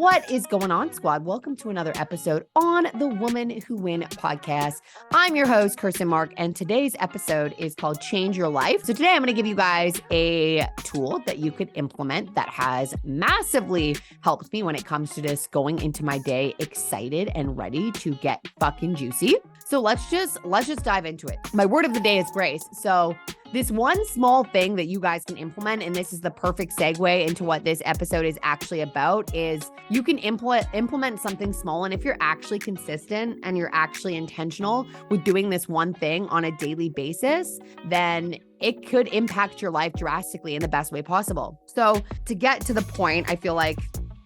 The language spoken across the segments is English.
What is going on, squad? Welcome to another episode on the Woman Who Win podcast. I'm your host, Kirsten Mark, and today's episode is called Change Your Life. So today I'm going to give you guys a tool that you could implement that has massively helped me when it comes to just going into my day excited and ready to get fucking juicy. So let's just dive into it. My word of the day is grace. So this one small thing that you guys can implement, and this is the perfect segue into what this episode is actually about, is you can implement something small. And if you're actually consistent and you're actually intentional with doing this one thing on a daily basis, then it could impact your life drastically in the best way possible. So to get to the point, I feel like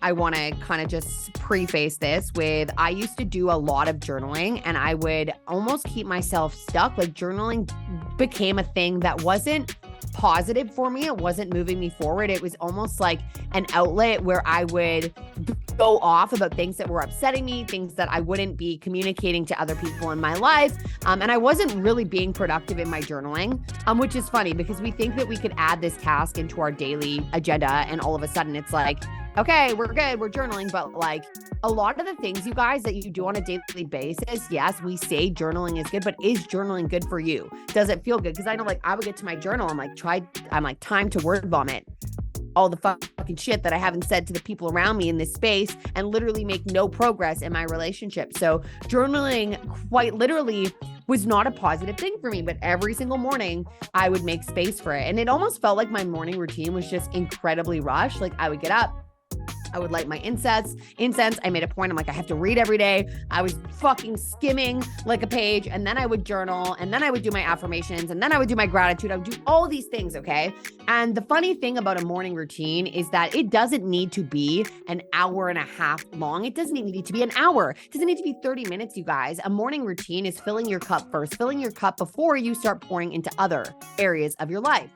I want to kind of just preface this with, I used to do a lot of journaling and I would almost keep myself stuck. Like journaling became a thing that wasn't positive for me. It wasn't moving me forward. It was almost like an outlet where I would go off about things that were upsetting me, things that I wouldn't be communicating to other people in my life. And I wasn't really being productive in my journaling, which is funny because we think that we could add this task into our daily agenda and all of a sudden it's like, okay, we're good, we're journaling, but like a lot of the things, you guys, that you do on a daily basis, yes, we say journaling is good, but is journaling good for you? Does it feel good? Because I know, like, I would get to my journal, I'm like, time to word vomit all the fucking shit that I haven't said to the people around me in this space and literally make no progress in my relationship. So journaling quite literally was not a positive thing for me, but every single morning I would make space for it. And it almost felt like my morning routine was just incredibly rushed. Like I would get up, I would light my incense. I made a point. I'm like, I have to read every day. I was fucking skimming like a page. And then I would journal. And then I would do my affirmations. And then I would do my gratitude. I would do all these things. Okay. And the funny thing about a morning routine is that it doesn't need to be an hour and a half long. It doesn't even need to be an hour. It doesn't need to be 30 minutes, you guys. A morning routine is filling your cup first, filling your cup before you start pouring into other areas of your life.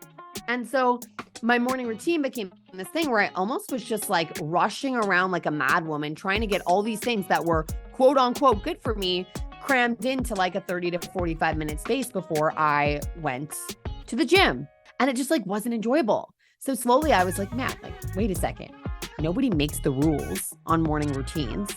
And so my morning routine became this thing where I almost was just like rushing around like a mad woman, trying to get all these things that were quote unquote good for me crammed into like a 30 to 45 minute space before I went to the gym. And it just like wasn't enjoyable. So slowly I was like, man, like, wait a second. Nobody makes the rules on morning routines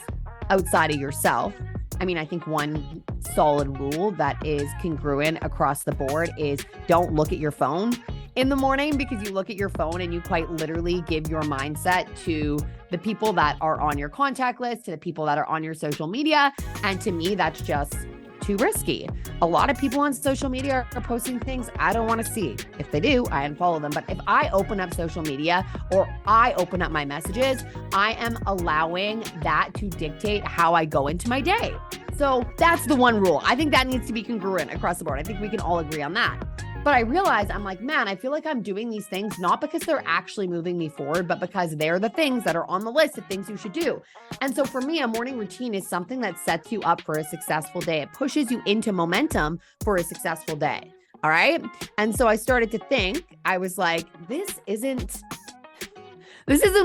outside of yourself. I mean, I think one solid rule that is congruent across the board is don't look at your phone in the morning, because you look at your phone and you quite literally give your mindset to the people that are on your contact list, to the people that are on your social media. And to me, that's just too risky. A lot of people on social media are posting things I don't want to see. If they do, I unfollow them. But if I open up social media or I open up my messages, I am allowing that to dictate how I go into my day. So that's the one rule. I think that needs to be congruent across the board. I think we can all agree on that. But I realized, I'm like, man, I feel like I'm doing these things not because they're actually moving me forward, but because they're the things that are on the list of things you should do. And so for me, a morning routine is something that sets you up for a successful day. It pushes you into momentum for a successful day. All right. And so I started to think, I was like, this isn't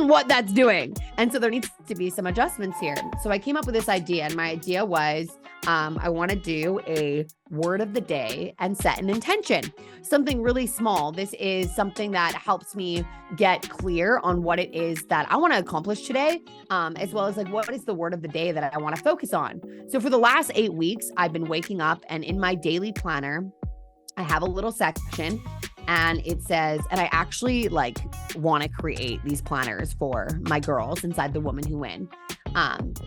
what that's doing. And so there needs to be some adjustments here. So I came up with this idea, and my idea was, I want to do a word of the day and set an intention, something really small. This is something that helps me get clear on what it is that I want to accomplish today, as well as like, what is the word of the day that I want to focus on? So for the last 8 weeks, I've been waking up, and in my daily planner, I have a little section, and it says, and I actually like want to create these planners for my girls inside the Woman Who Win.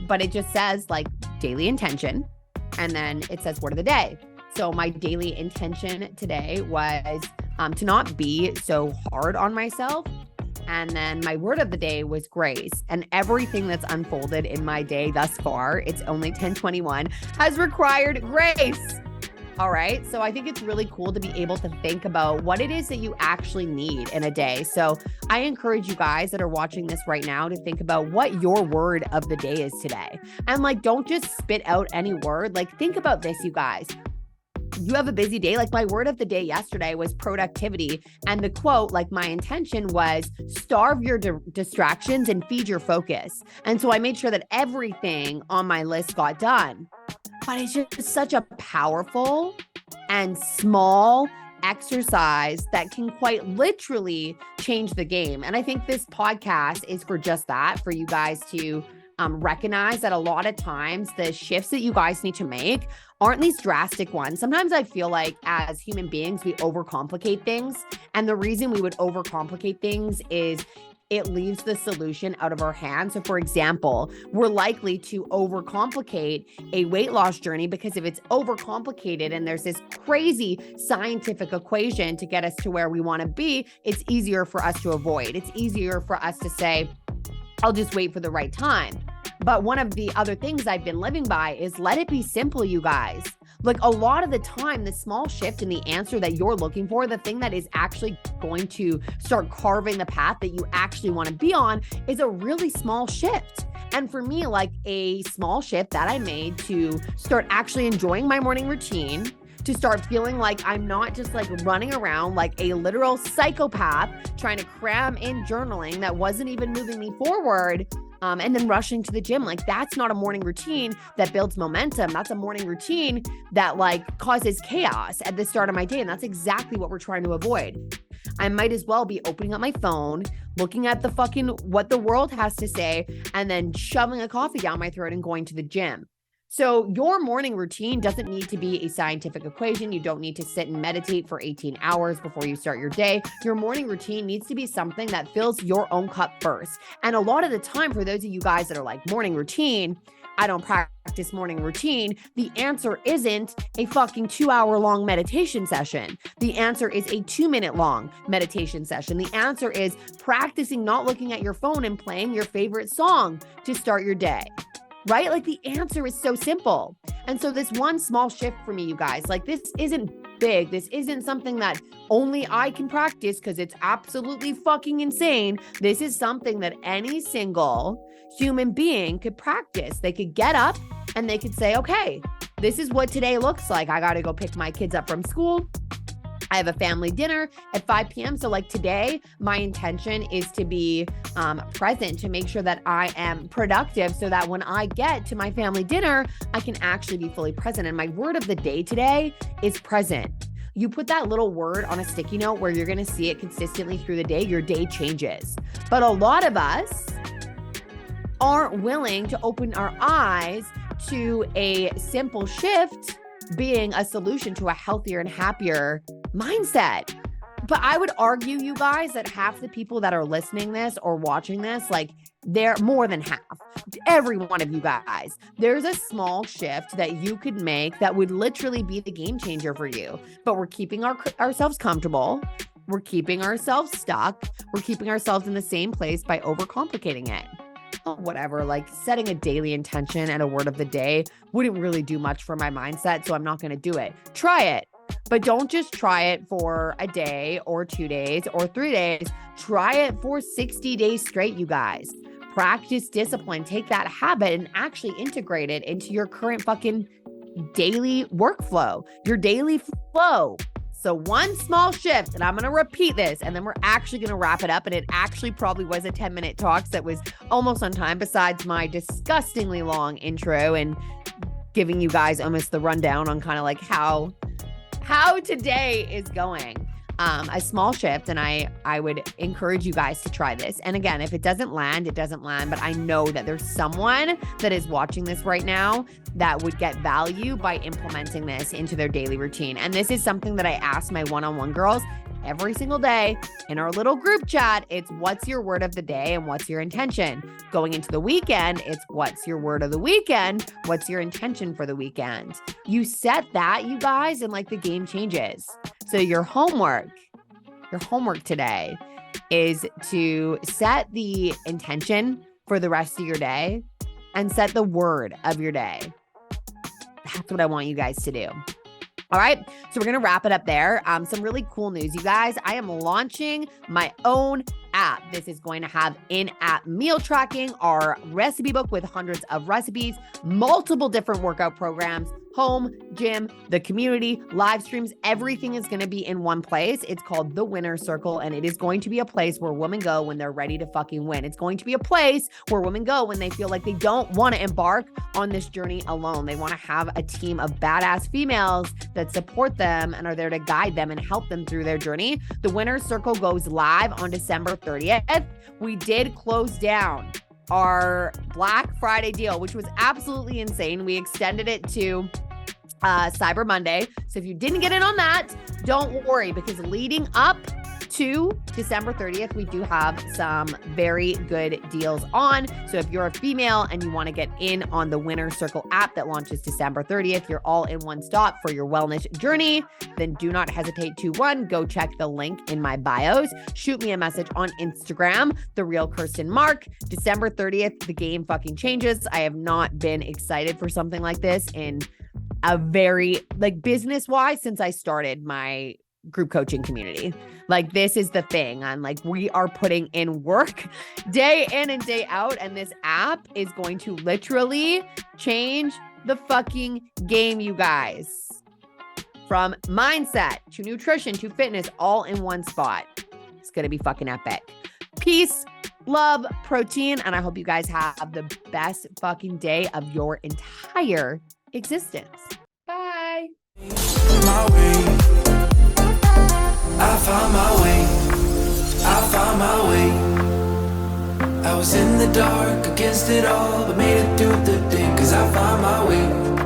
But it just says like daily intention. And then it says word of the day. So my daily intention today was to not be so hard on myself. And then my word of the day was grace. And everything that's unfolded in my day thus far, it's only 10:21, has required grace. All right. So I think it's really cool to be able to think about what it is that you actually need in a day. So I encourage you guys that are watching this right now to think about what your word of the day is today. And like, don't just spit out any word. Like, think about this, you guys. You have a busy day. Like my word of the day yesterday was productivity. And the quote, like my intention was starve your distractions and feed your focus. And so I made sure that everything on my list got done. But it's just such a powerful and small exercise that can quite literally change the game. And I think this podcast is for just that, for you guys to recognize that a lot of times the shifts that you guys need to make aren't these drastic ones. Sometimes I feel like as human beings, we overcomplicate things. And the reason we would overcomplicate things is it leaves the solution out of our hands. So for example, we're likely to overcomplicate a weight loss journey because if it's overcomplicated and there's this crazy scientific equation to get us to where we want to be, it's easier for us to avoid. It's easier for us to say, I'll just wait for the right time. But one of the other things I've been living by is let it be simple, you guys. Like a lot of the time, the small shift in the answer that you're looking for, the thing that is actually going to start carving the path that you actually want to be on is a really small shift. And for me, like a small shift that I made to start actually enjoying my morning routine, to start feeling like I'm not just like running around like a literal psychopath trying to cram in journaling that wasn't even moving me forward. And then rushing to the gym. Like that's not a morning routine that builds momentum. That's a morning routine that like causes chaos at the start of my day. And that's exactly what we're trying to avoid. I might as well be opening up my phone, looking at the fucking what the world has to say, and then shoving a coffee down my throat and going to the gym. So your morning routine doesn't need to be a scientific equation. You don't need to sit and meditate for 18 hours before you start your day. Your morning routine needs to be something that fills your own cup first. And a lot of the time, for those of you guys that are like, morning routine, I don't practice morning routine, the answer isn't a fucking 2-hour long meditation session. The answer is a 2-minute long meditation session. The answer is practicing not looking at your phone and playing your favorite song to start your day. Right? Like the answer is so simple. And so this one small shift for me, you guys, like this isn't big. This isn't something that only I can practice because it's absolutely fucking insane. This is something that any single human being could practice. They could get up and they could say, okay, this is what today looks like. I got to go pick my kids up from school. I have a family dinner at 5 p.m. So like today, my intention is to be present, to make sure that I am productive so that when I get to my family dinner, I can actually be fully present. And my word of the day today is present. You put that little word on a sticky note where you're going to see it consistently through the day, your day changes. But a lot of us aren't willing to open our eyes to a simple shift being a solution to a healthier and happier mindset. But I would argue, you guys, that half the people that are listening this or watching this, like they're more than half, every one of you guys, there's a small shift that you could make that would literally be the game changer for you. But we're keeping ourselves comfortable. We're keeping ourselves stuck. We're keeping ourselves in the same place by overcomplicating it. Whatever, like setting a daily intention and a word of the day wouldn't really do much for my mindset, so I'm not going to do it. Try it, but don't just try it for a day or 2 days or 3 days. Try it for 60 days straight, you guys. Practice discipline. Take that habit and actually integrate it into your current fucking daily workflow, your daily flow. So one small shift, and I'm going to repeat this, and then we're actually going to wrap it up. And it actually probably was a 10-minute talk that was almost on time, besides my disgustingly long intro and giving you guys almost the rundown on kind of like how today is going. A small shift, and I would encourage you guys to try this. And again, if it doesn't land, it doesn't land. But I know that there's someone that is watching this right now that would get value by implementing this into their daily routine. And this is something that I ask my one-on-one girls every single day in our little group chat. It's what's your word of the day and what's your intention? Going into the weekend, it's what's your word of the weekend? What's your intention for the weekend? You set that, you guys, and like the game changes. So your homework today is to set the intention for the rest of your day and set the word of your day. That's what I want you guys to do. All right, so we're going to wrap it up there. Some really cool news, you guys. I am launching my own app. This is going to have in-app meal tracking, our recipe book with hundreds of recipes, multiple different workout programs, home, gym, the community, live streams. Everything is going to be in one place. It's called The Winner Circle, and it is going to be a place where women go when they're ready to fucking win. It's going to be a place where women go when they feel like they don't want to embark on this journey alone. They want to have a team of badass females that support them and are there to guide them and help them through their journey. The Winner Circle goes live on December 30th. We did close down our Black Friday deal, which was absolutely insane. We extended it to Cyber Monday. So if you didn't get in on that, don't worry, because leading up to December 30th, we do have some very good deals on. So if you're a female and you want to get in on the Winner Circle app that launches December 30th, you're all in one stop for your wellness journey, then do not hesitate to go check the link in my bios. Shoot me a message on Instagram, The Real Kirsten Mark. December 30th, the game fucking changes. I have not been excited for something like this in a very, like, business-wise since I started my group coaching community. Like, this is the thing. I'm like, we are putting in work day in and day out, and this app is going to literally change the fucking game, you guys. From mindset to nutrition to fitness, all in one spot. It's going to be fucking epic. Peace, love, protein, and I hope you guys have the best fucking day of your entire existence. Bye. I found my way, I found my way. I was in the dark against it all, but made it through the day, 'cause I found my way.